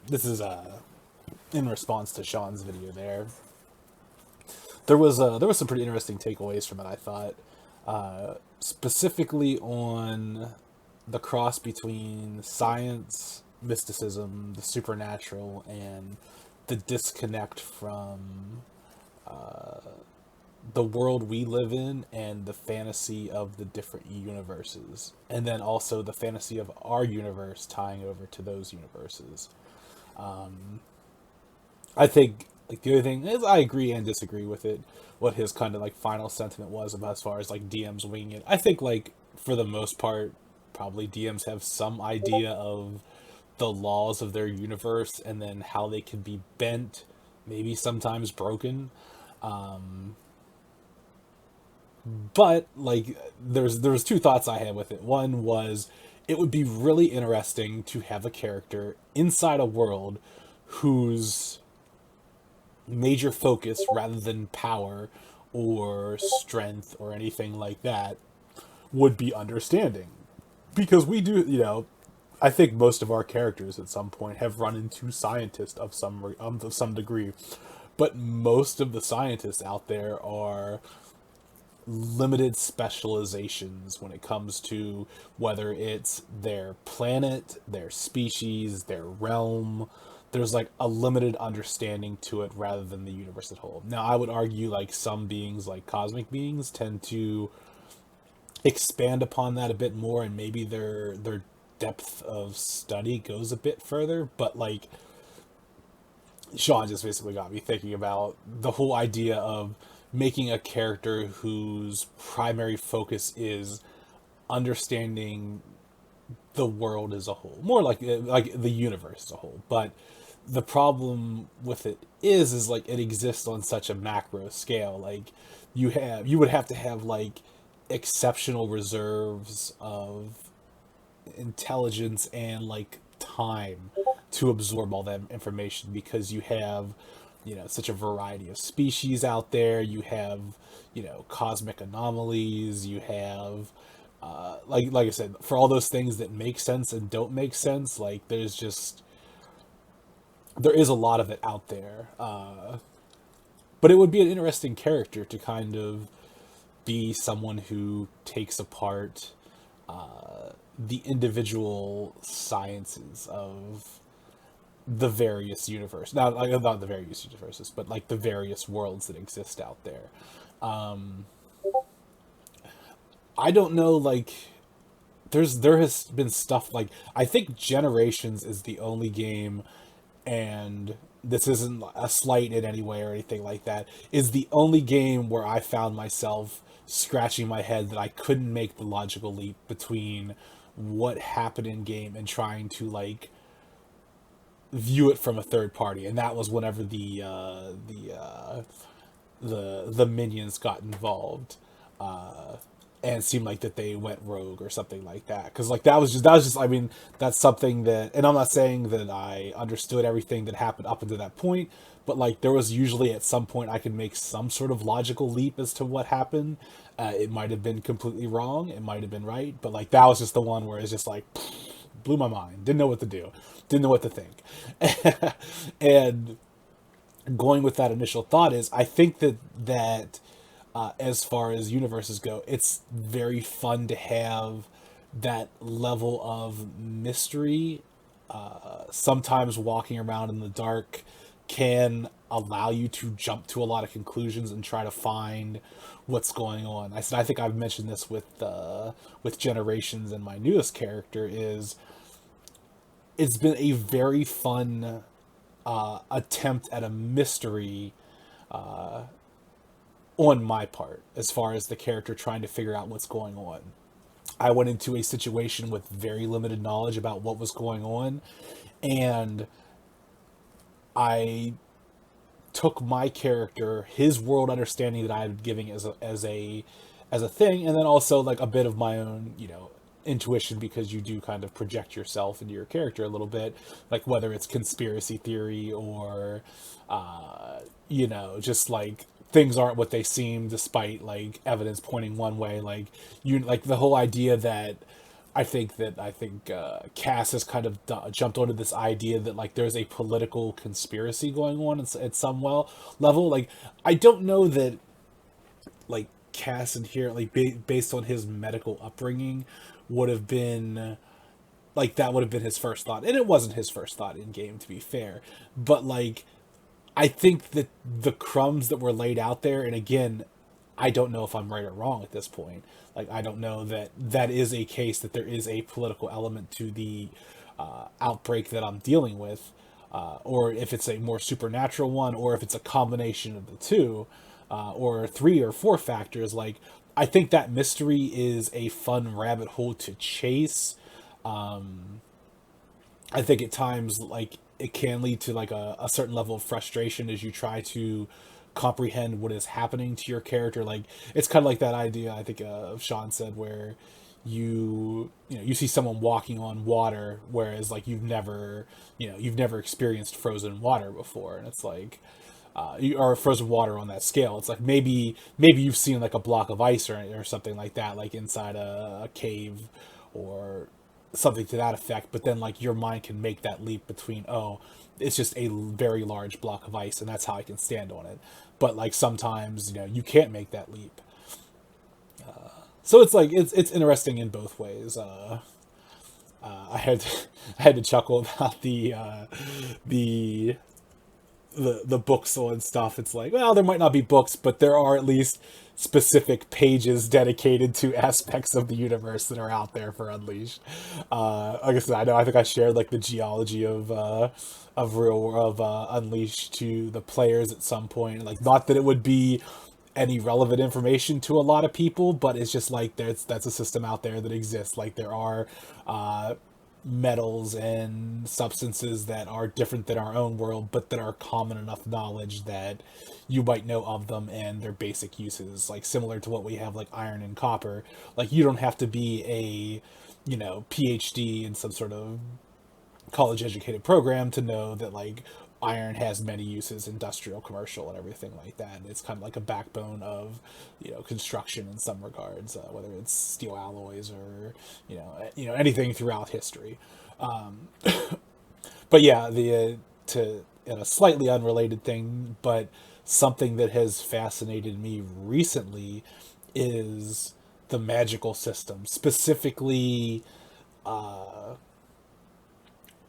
this is in response to Sean's video there. There was some pretty interesting takeaways from it. I thought, specifically on the cross between science, mysticism, the supernatural, and the disconnect from the world we live in and the fantasy of the different universes, and then also the fantasy of our universe tying over to those universes. I think like the other thing is I agree and disagree with it. What his kind of like final sentiment was about as far as like DMs winging it. I think like for the most part, probably DMs have some idea of the laws of their universe and then how they can be bent, maybe sometimes broken. But like there's two thoughts I had with it. One was it would be really interesting to have a character inside a world whose major focus rather than power or strength or anything like that would be understanding. Because we do, I think most of our characters at some point have run into scientists of some degree, but most of the scientists out there are limited specializations when it comes to whether it's their planet, their species, their realm. There's like a limited understanding to it rather than the universe as a whole. Now, I would argue like some beings, like cosmic beings, tend to expand upon that a bit more, and maybe their depth of study goes a bit further. But like Sean just basically got me thinking about the whole idea of making a character whose primary focus is understanding the world as a whole, more like the universe as a whole. But the problem with it is like it exists on such a macro scale. Like you would have to have like exceptional reserves of intelligence and like time to absorb all that information because you have such a variety of species out there. You have cosmic anomalies. You have like I said, for all those things that make sense and don't make sense, like there is a lot of it out there. But it would be an interesting character to kind of be someone who takes apart the individual sciences of the various universes. Not the various universes, but like the various worlds that exist out there. I don't know, like there has been stuff like I think Generations is the only game, and this isn't a slight in any way or anything like that, is the only game where I found myself scratching my head that I couldn't make the logical leap between what happened in game and trying to like view it from a third party, and that was whenever the minions got involved, and it seemed like that they went rogue or something like that. Because like that was just I mean that's something that, and I'm not saying that I understood everything that happened up until that point, but like there was usually at some point I could make some sort of logical leap as to what happened. It might have been completely wrong, it might have been right, but like that was just the one where it's just like blew my mind. Didn't know what to do. Didn't know what to think. And going with that initial thought is, I think that as far as universes go, it's very fun to have that level of mystery. Sometimes walking around in the dark can allow you to jump to a lot of conclusions and try to find what's going on. I think I've mentioned this with Generations, and my newest character is it's been a very fun attempt at a mystery on my part as far as the character trying to figure out what's going on. I went into a situation with very limited knowledge about what was going on, and I took my character, his world understanding that I had giving as a thing, and then also like a bit of my own, intuition, because you do kind of project yourself into your character a little bit, like whether it's conspiracy theory or just like things aren't what they seem despite like evidence pointing one way. Like you like the whole idea that I think Cass has kind of jumped onto this idea that like there's a political conspiracy going on at some level. Like I don't know that like Cass inherently based on his medical upbringing would have been like that would have been his first thought, and it wasn't his first thought in game, to be fair. But like I think that the crumbs that were laid out there, and again, I don't know if I'm right or wrong at this point. Like, I don't know that that is a case that there is a political element to the outbreak that I'm dealing with, or if it's a more supernatural one, or if it's a combination of the two, or three or four factors. Like, I think that mystery is a fun rabbit hole to chase. I think at times like it can lead to like a certain level of frustration as you try to comprehend what is happening to your character. Like it's kind of like that idea I think Sean said where you see someone walking on water, whereas like you've never experienced frozen water before, and it's like or frozen water on that scale. It's like maybe you've seen like a block of ice or something like that, like inside a cave or something to that effect. But then like your mind can make that leap between, oh, it's just a very large block of ice and that's how I can stand on it. But like sometimes you can't make that leap. So it's like it's interesting in both ways. I had I had to chuckle about the the books and stuff. It's like, well, there might not be books, but there are at least specific pages dedicated to aspects of the universe that are out there for Unleashed. Like I said, I think I shared like the geology of Unleashed to the players at some point. Like, not that it would be any relevant information to a lot of people, but it's just like that's a system out there that exists. Like there are metals and substances that are different than our own world, but that are common enough knowledge that you might know of them and their basic uses. Like similar to what we have, like iron and copper. Like you don't have to be a PhD in some sort of college educated program to know that like iron has many uses, industrial, commercial, and everything like that. And it's kind of like a backbone of construction in some regards, whether it's steel alloys or anything throughout history. um, but yeah, the to in a slightly unrelated thing, but something that has fascinated me recently is the magical system, specifically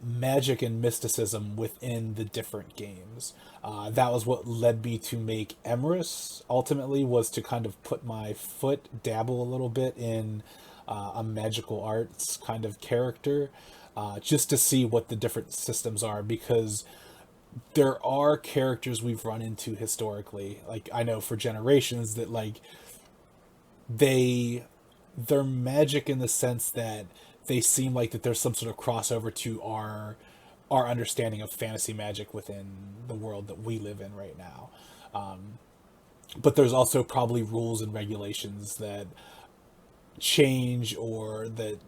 magic and mysticism within the different games. That was what led me to make Emrys. Ultimately, was to kind of put my foot, dabble a little bit in a magical arts kind of character, just to see what the different systems are, because there are characters we've run into historically. Like I know for generations that like they they're magic in the sense that they seem like that there's some sort of crossover to our understanding of fantasy magic within the world that we live in right now. But there's also probably rules and regulations that change, or that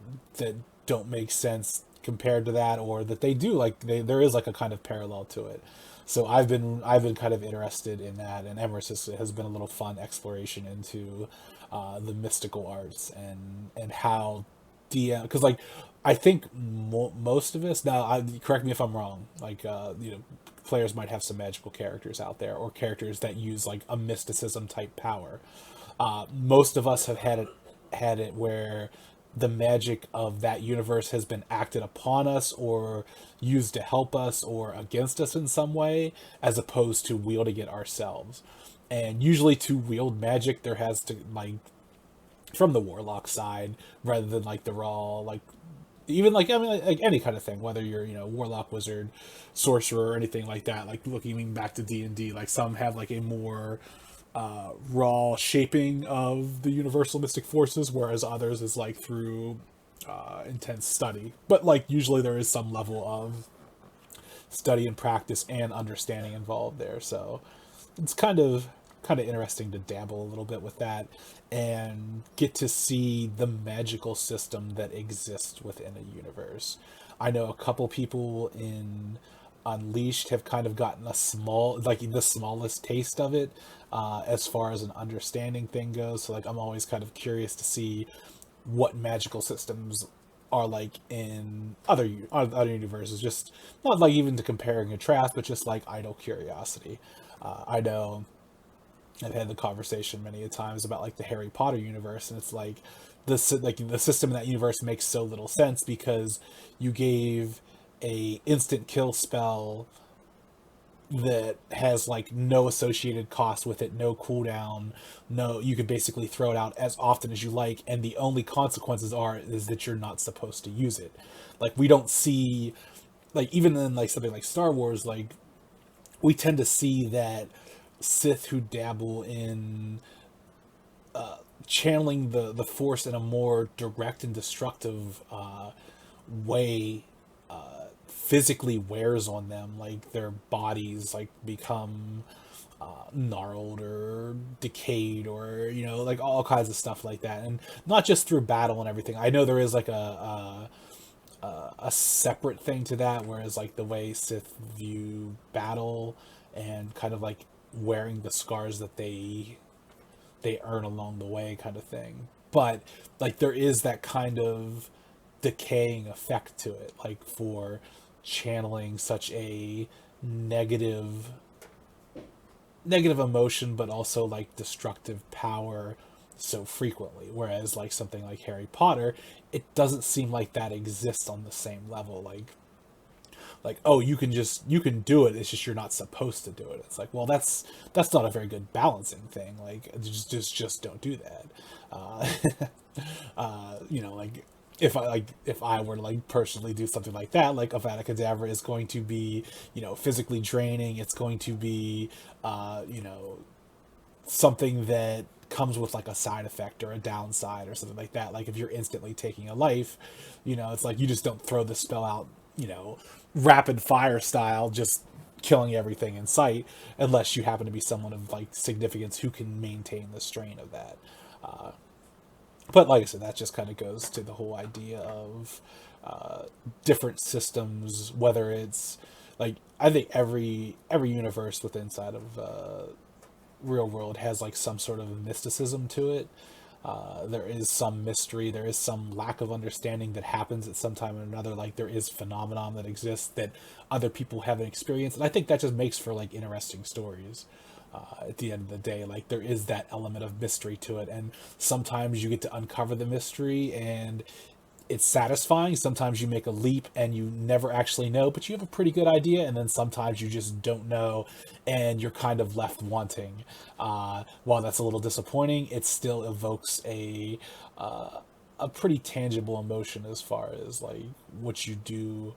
don't make sense compared to that, or that they do, like there is like a kind of parallel to it. So I've been kind of interested in that, and Emrys has been a little fun exploration into the mystical arts and how DM, because like I think most of us now, correct me if I'm wrong, like players might have some magical characters out there, or characters that use like a mysticism type power. Most of us have had it where the magic of that universe has been acted upon us or used to help us or against us in some way, as opposed to wielding it ourselves. And usually to wield magic, there has to like, from the warlock side, rather than like the raw, like even like, I mean, like any kind of thing, whether you're warlock, wizard, sorcerer, or anything like that. Like looking back to D&D, like some have like a more raw shaping of the universal mystic forces, whereas others is like through intense study. But like usually there is some level of study and practice and understanding involved there. So it's kind of interesting to dabble a little bit with that and get to see the magical system that exists within a universe. I know a couple people in Unleashed have kind of gotten a small, like the smallest taste of it, as far as an understanding thing goes. So like I'm always kind of curious to see what magical systems are like in other universes. Just not like even to compare and contrast, but just like idle curiosity. I know I've had the conversation many a times about like the Harry Potter universe, and it's like the system in that universe makes so little sense because you gave a instant kill spell that has like no associated cost with it, no cooldown, no, you could basically throw it out as often as you like, and the only consequences is that you're not supposed to use it. Like we don't see, like even in like something like Star Wars, like we tend to see that Sith who dabble in channeling the Force in a more direct and destructive way physically wears on them. Like their bodies like become gnarled or decayed, or like all kinds of stuff like that, and not just through battle and everything. I know there is like a separate thing to that, whereas like the way Sith view battle and kind of like wearing the scars that they earn along the way kind of thing. But like there is that kind of decaying effect to it, like for channeling such a negative emotion, but also like destructive power so frequently. Whereas like something like Harry Potter, it doesn't seem like that exists on the same level. Like oh, you can do it, it's just you're not supposed to do it. It's like, well, that's not a very good balancing thing. Like just don't do that. uh, like if I were to like personally do something like that, like Avada Kedavra is going to be physically draining. It's going to be something that comes with like a side effect or a downside or something like that. Like if you're instantly taking a life, it's like you just don't throw the spell out, rapid fire style, just killing everything in sight, unless you happen to be someone of like significance who can maintain the strain of that. But like I said, that just kind of goes to the whole idea of different systems. Whether it's like, I think every universe within inside of real world has like some sort of mysticism to it. There is some mystery, there is some lack of understanding that happens at some time or another. Like there is phenomenon that exists that other people haven't experienced, and I think that just makes for like interesting stories. At the end of the day, like there is that element of mystery to it, and sometimes you get to uncover the mystery and it's satisfying. Sometimes you make a leap and you never actually know, but you have a pretty good idea, and then sometimes you just don't know and you're kind of left wanting. While that's a little disappointing, it still evokes a pretty tangible emotion as far as like what you do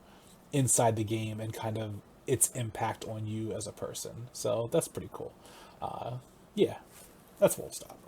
inside the game and kind of its impact on you as a person. So that's pretty cool. Uh, yeah, that's full stop.